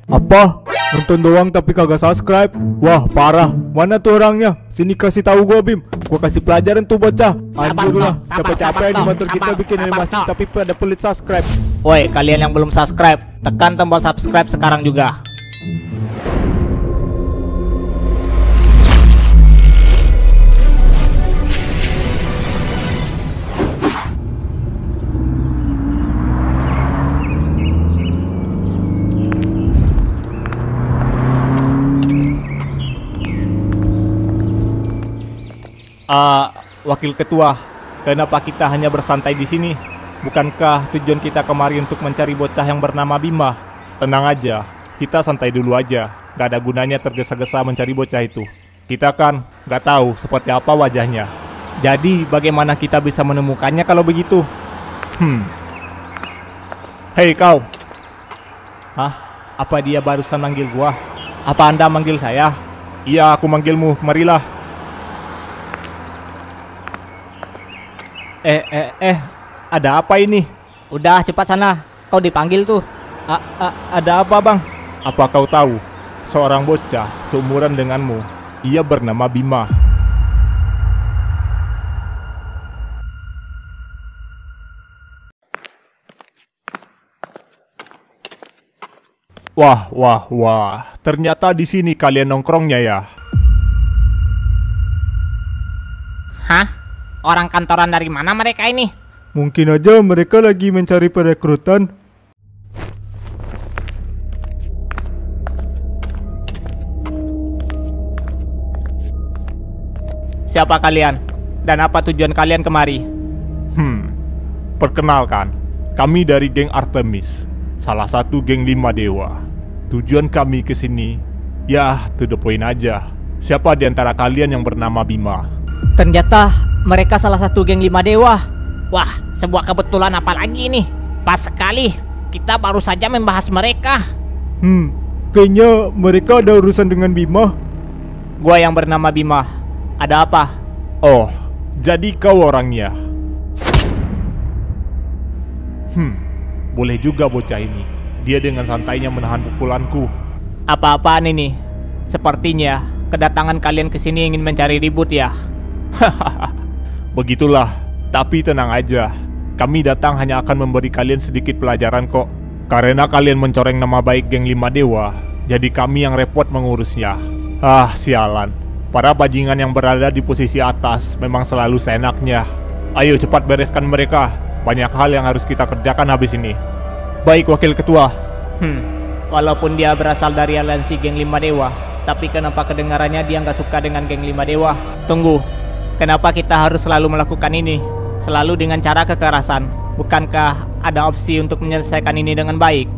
Apa? Nonton doang tapi kagak subscribe? Wah parah. Mana tuh orangnya? Sini kasih tahu gua Bim. Gua kasih pelajaran tuh bocah. Anjir lah. Capek-capek di motor kita bikin animasi tapi pada pelit subscribe. Woi, kalian yang belum subscribe, tekan tombol subscribe sekarang juga. Wakil ketua, kenapa kita hanya bersantai di sini? Bukankah tujuan kita kemari untuk mencari bocah yang bernama Bima? Tenang aja, kita santai dulu aja. Gak ada gunanya tergesa-gesa mencari bocah itu. Kita kan gak tahu seperti apa wajahnya. Jadi bagaimana kita bisa menemukannya kalau begitu? Hei kau. Hah? Apa dia barusan manggil gua? Apa Anda manggil saya? Iya, aku manggilmu, marilah. Ada apa ini? Udah cepat sana, kau dipanggil tuh. Ada apa bang? Apa kau tahu? Seorang bocah seumuran denganmu. Ia bernama Bima. Wah. Ternyata di sini kalian nongkrongnya ya. Hah? Orang kantoran dari mana mereka ini? Mungkin aja mereka lagi mencari perekrutan. Siapa kalian? Dan apa tujuan kalian kemari? Perkenalkan, kami dari geng Artemis, salah satu geng 5 dewa. Tujuan kami ke sini, ya to the point aja. Siapa di antara kalian yang bernama Bima? Ternyata mereka salah satu geng 5 dewa. Wah, sebuah kebetulan apa lagi nih? Pas sekali, kita baru saja membahas mereka. Kayaknya mereka ada urusan dengan Bima. Gua yang bernama Bima. Ada apa? Oh, jadi kau orangnya. Boleh juga bocah ini. Dia dengan santainya menahan pukulanku. Apa-apaan ini? Sepertinya kedatangan kalian ke sini ingin mencari ribut ya. Begitulah, tapi tenang aja. Kami datang hanya akan memberi kalian sedikit pelajaran kok. Karena kalian mencoreng nama baik geng 5 dewa, jadi kami yang repot mengurusnya. Sialan. Para bajingan yang berada di posisi atas memang selalu seenaknya. Ayo cepat bereskan mereka. Banyak hal yang harus kita kerjakan habis ini. Baik wakil ketua. Walaupun dia berasal dari aliansi geng 5 dewa, tapi kenapa kedengarannya dia nggak suka dengan geng 5 dewa? Tunggu. Kenapa kita harus selalu melakukan ini? Selalu dengan cara kekerasan. Bukankah ada opsi untuk menyelesaikan ini dengan baik?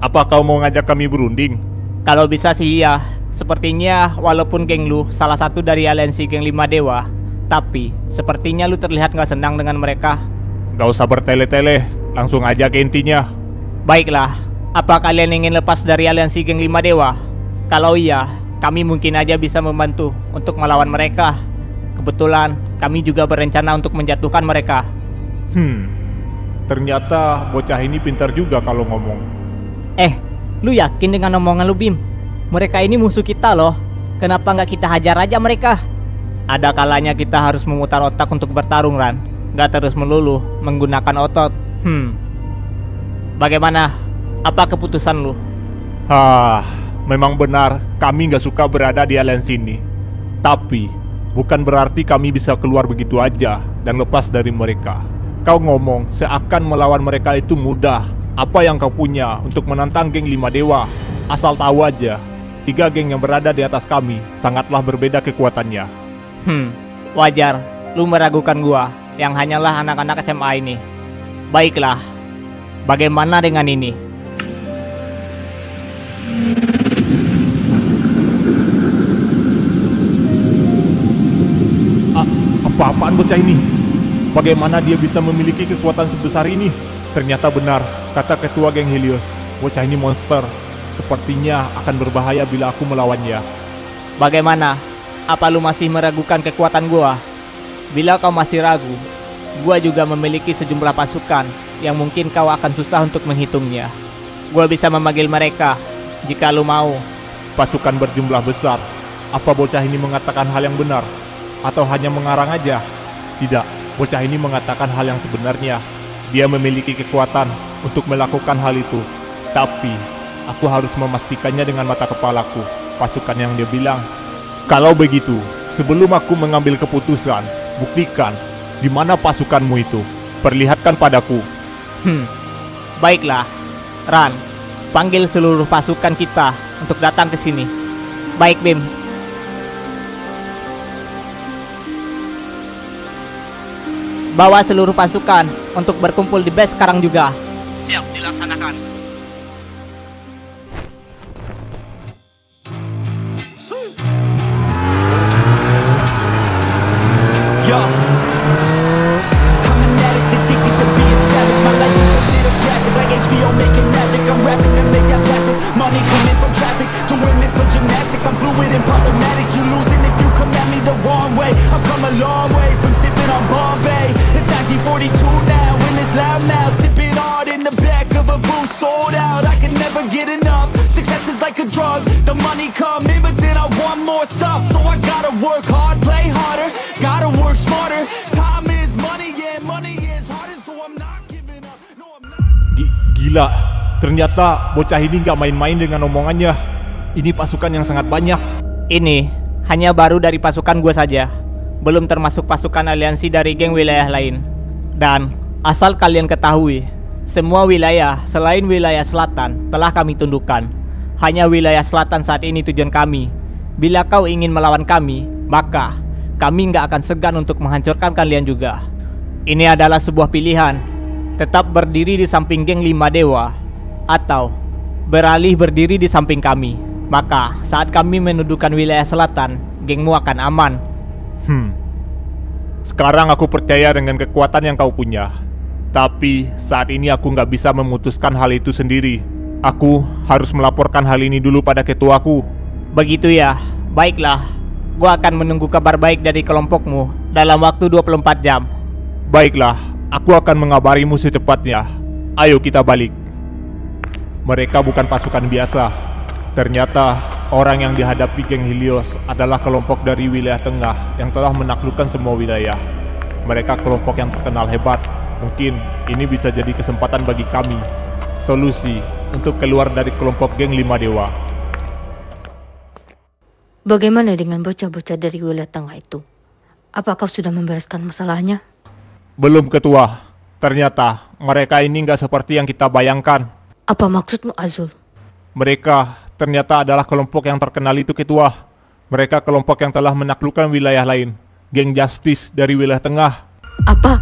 Apa kau mau ngajak kami berunding? Kalau bisa sih iya. Sepertinya walaupun geng lu salah satu dari aliansi geng 5 dewa, tapi sepertinya lu terlihat gak senang dengan mereka. Gak usah bertele-tele, langsung aja ke intinya. Baiklah, apa kalian ingin lepas dari aliansi geng 5 dewa? Kalau iya, kami mungkin aja bisa membantu untuk melawan mereka. Kebetulan kami juga berencana untuk menjatuhkan mereka. Ternyata bocah ini pintar juga kalau ngomong. Lu yakin dengan omongan lu Bim? Mereka ini musuh kita loh. Kenapa nggak kita hajar aja mereka? Ada kalanya kita harus memutar otak untuk bertarung Ran. Nggak terus melulu menggunakan otot. Bagaimana? Apa keputusan lu? Memang benar kami nggak suka berada di aliansi ini. Tapi bukan berarti kami bisa keluar begitu aja dan lepas dari mereka. Kau ngomong seakan melawan mereka itu mudah. Apa yang kau punya untuk menantang geng 5 dewa? Asal tahu aja, 3 geng yang berada di atas kami sangatlah berbeda kekuatannya. Wajar, lu meragukan gua yang hanyalah anak-anak SMA ini. Baiklah, bagaimana dengan ini? Apa-apaan bocah ini? Bagaimana dia bisa memiliki kekuatan sebesar ini? Ternyata benar, kata ketua geng Helios. Bocah ini monster. Sepertinya akan berbahaya bila aku melawannya. Bagaimana? Apa lu masih meragukan kekuatan gua? Bila kau masih ragu, gua juga memiliki sejumlah pasukan yang mungkin kau akan susah untuk menghitungnya. Gua bisa memanggil mereka jika lu mau. Pasukan berjumlah besar. Apa bocah ini mengatakan hal yang benar? Atau hanya mengarang aja? Tidak, bocah ini mengatakan hal yang sebenarnya. Dia memiliki kekuatan untuk melakukan hal itu. Tapi, aku harus memastikannya dengan mata kepalaku. Pasukan yang dia bilang. Kalau begitu, sebelum aku mengambil keputusan, buktikan di mana pasukanmu itu. Perlihatkan padaku. Baiklah, Ran. Panggil seluruh pasukan kita untuk datang ke sini. Baik, Bim. Bawa seluruh pasukan untuk berkumpul di base sekarang juga. Siap, dilaksanakan. Yo, I'm an addict, addicted to being savage. My life is a little graphic, like HBO making magic. I'm rapping to make that passive money coming from traffic, doing mental gymnastics. I'm fluid and problematic. You losing if you come at me the wrong way. I've come a long way from sipping on Bombay. It's 1942 now, in this loud mouth, sipping hard in the back of a booth, sold out. I can never get enough. Success is like a drug. The money come in, but then I want more stuff. So I gotta work hard, play harder, gotta work smarter. Time is money, yeah, money is harder. So I'm not giving up. No, I'm not. Gila, ternyata bocah ini gak main-main dengan omongannya. Ini pasukan yang sangat banyak. Ini hanya baru dari pasukan gue saja, belum termasuk pasukan aliansi dari geng wilayah lain. Dan asal kalian ketahui, semua wilayah selain wilayah selatan telah kami tundukkan. Hanya wilayah selatan saat ini tujuan kami. Bila kau ingin melawan kami, maka kami nggak akan segan untuk menghancurkan kalian juga. Ini adalah sebuah pilihan. Tetap berdiri di samping geng 5 dewa, atau beralih berdiri di samping kami. Maka saat kami mendudukan wilayah selatan, gengmu akan aman. Sekarang aku percaya dengan kekuatan yang kau punya. Tapi saat ini aku nggak bisa memutuskan hal itu sendiri. Aku harus melaporkan hal ini dulu pada ketuaku. Begitu ya, baiklah. Gua akan menunggu kabar baik dari kelompokmu dalam waktu 24 jam. Baiklah, aku akan mengabarimu secepatnya. Ayo kita balik. Mereka bukan pasukan biasa. Ternyata orang yang dihadapi geng Helios adalah kelompok dari wilayah tengah yang telah menaklukkan semua wilayah. Mereka kelompok yang terkenal hebat. Mungkin ini bisa jadi kesempatan bagi kami. Solusi untuk keluar dari kelompok geng 5 dewa. Bagaimana dengan bocah-bocah dari wilayah tengah itu? Apa kau sudah membereskan masalahnya? Belum, Ketua. Ternyata mereka ini nggak seperti yang kita bayangkan. Apa maksudmu, Azul? Mereka ternyata adalah kelompok yang terkenal itu, Ketua. Mereka kelompok yang telah menaklukkan wilayah lain. Geng Justice dari wilayah tengah. Apa?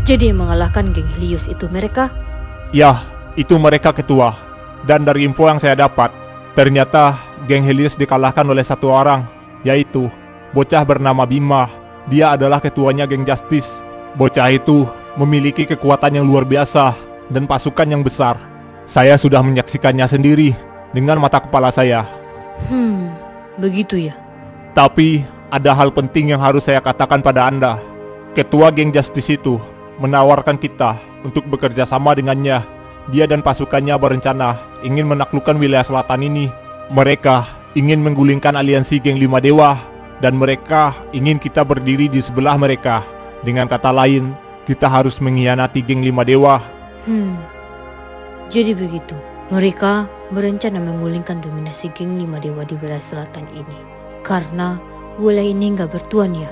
Jadi yang mengalahkan geng Helios itu mereka? Ya, itu mereka, Ketua. Dan dari info yang saya dapat, ternyata geng Helios dikalahkan oleh satu orang, yaitu bocah bernama Bima. Dia adalah ketuanya geng Justice. Bocah itu memiliki kekuatan yang luar biasa dan pasukan yang besar. Saya sudah menyaksikannya sendiri dengan mata kepala saya. Begitu ya. Tapi ada hal penting yang harus saya katakan pada Anda. Ketua geng Justice itu menawarkan kita untuk bekerja sama dengannya. Dia dan pasukannya berencana ingin menaklukkan wilayah selatan ini. Mereka ingin menggulingkan aliansi geng 5 dewa, dan mereka ingin kita berdiri di sebelah mereka. Dengan kata lain, kita harus mengkhianati geng 5 dewa. Jadi begitu, mereka berencana menggulingkan dominasi geng 5 dewa di wilayah selatan ini. Karena wilayah ini nggak bertuan ya.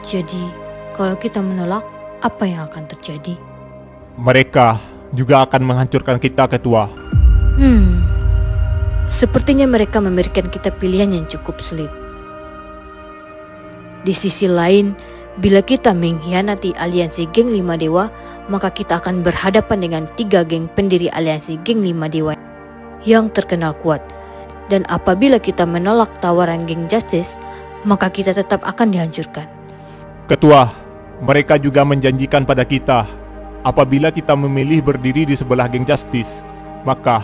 Jadi, kalau kita menolak, apa yang akan terjadi? Mereka juga akan menghancurkan kita, Ketua. Sepertinya mereka memberikan kita pilihan yang cukup sulit. Di sisi lain, bila kita mengkhianati aliansi geng 5 dewa, maka kita akan berhadapan dengan 3 geng pendiri aliansi geng 5 dewa yang terkenal kuat. Dan apabila kita menolak tawaran geng Justice, maka kita tetap akan dihancurkan. Ketua, mereka juga menjanjikan pada kita, apabila kita memilih berdiri di sebelah geng Justice, maka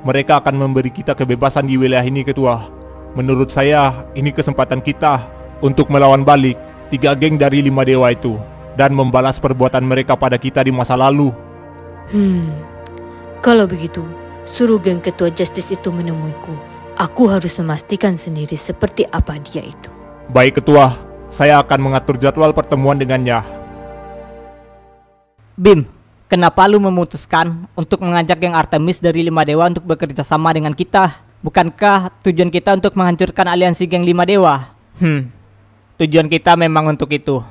mereka akan memberi kita kebebasan di wilayah ini, Ketua. Menurut saya, ini kesempatan kita untuk melawan balik 3 geng dari 5 dewa itu dan membalas perbuatan mereka pada kita di masa lalu. Kalau begitu, suruh geng ketua Justice itu menemuiku. Aku harus memastikan sendiri seperti apa dia itu. Baik ketua, saya akan mengatur jadwal pertemuan dengannya. Bim, kenapa lu memutuskan untuk mengajak geng Artemis dari 5 Dewa untuk bekerja sama dengan kita? Bukankah tujuan kita untuk menghancurkan aliansi geng 5 Dewa? Tujuan kita memang untuk itu.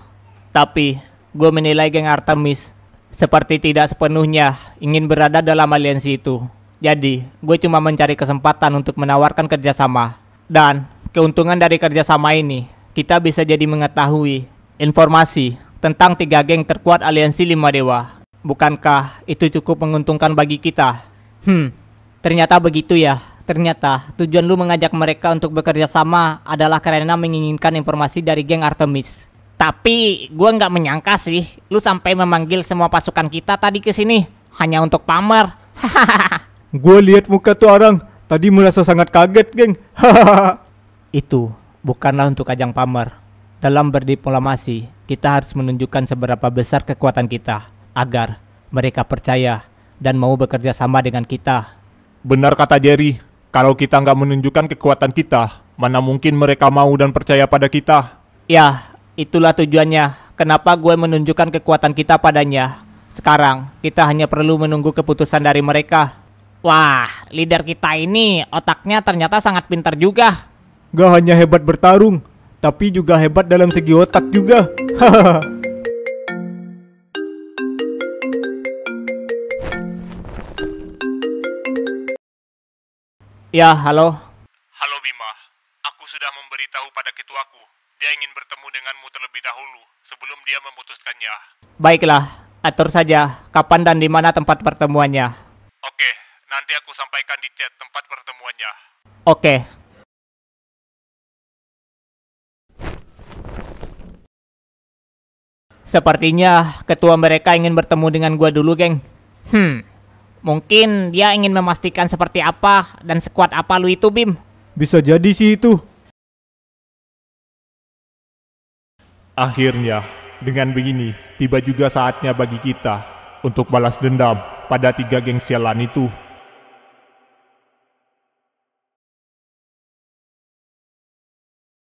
Tapi, gue menilai geng Artemis seperti tidak sepenuhnya ingin berada dalam aliansi itu. Jadi, gue cuma mencari kesempatan untuk menawarkan kerjasama. Dan, keuntungan dari kerjasama ini, kita bisa jadi mengetahui informasi tentang 3 geng terkuat aliansi 5 Dewa. Bukankah itu cukup menguntungkan bagi kita? Ternyata begitu ya. Ternyata tujuan lu mengajak mereka untuk bekerja sama adalah karena menginginkan informasi dari geng Artemis. Tapi gue nggak menyangka sih, lu sampai memanggil semua pasukan kita tadi ke sini hanya untuk pamer. Gue lihat muka tuh orang, tadi merasa sangat kaget, geng. Itu bukanlah untuk ajang pamer. Dalam berdiplomasi, kita harus menunjukkan seberapa besar kekuatan kita agar mereka percaya dan mau bekerja sama dengan kita. Benar kata Jerry, kalau kita nggak menunjukkan kekuatan kita, mana mungkin mereka mau dan percaya pada kita. Ya, itulah tujuannya. Kenapa gue menunjukkan kekuatan kita padanya. Sekarang, kita hanya perlu menunggu keputusan dari mereka. Wah, leader kita ini otaknya ternyata sangat pintar juga. Gak hanya hebat bertarung, tapi juga hebat dalam segi otak juga. Ya, halo. Halo Bima, aku sudah memberitahu pada ketuaku. Dia ingin bertemu denganmu terlebih dahulu sebelum dia memutuskannya. Baiklah, atur saja kapan dan di mana tempat pertemuannya. Oke, nanti aku sampaikan di chat tempat pertemuannya. Oke. Sepertinya ketua mereka ingin bertemu dengan gua dulu, geng. Mungkin dia ingin memastikan seperti apa dan sekuat apa lu itu, Bim. Bisa jadi sih itu. Akhirnya, dengan begini, tiba juga saatnya bagi kita untuk balas dendam pada 3 geng sialan itu.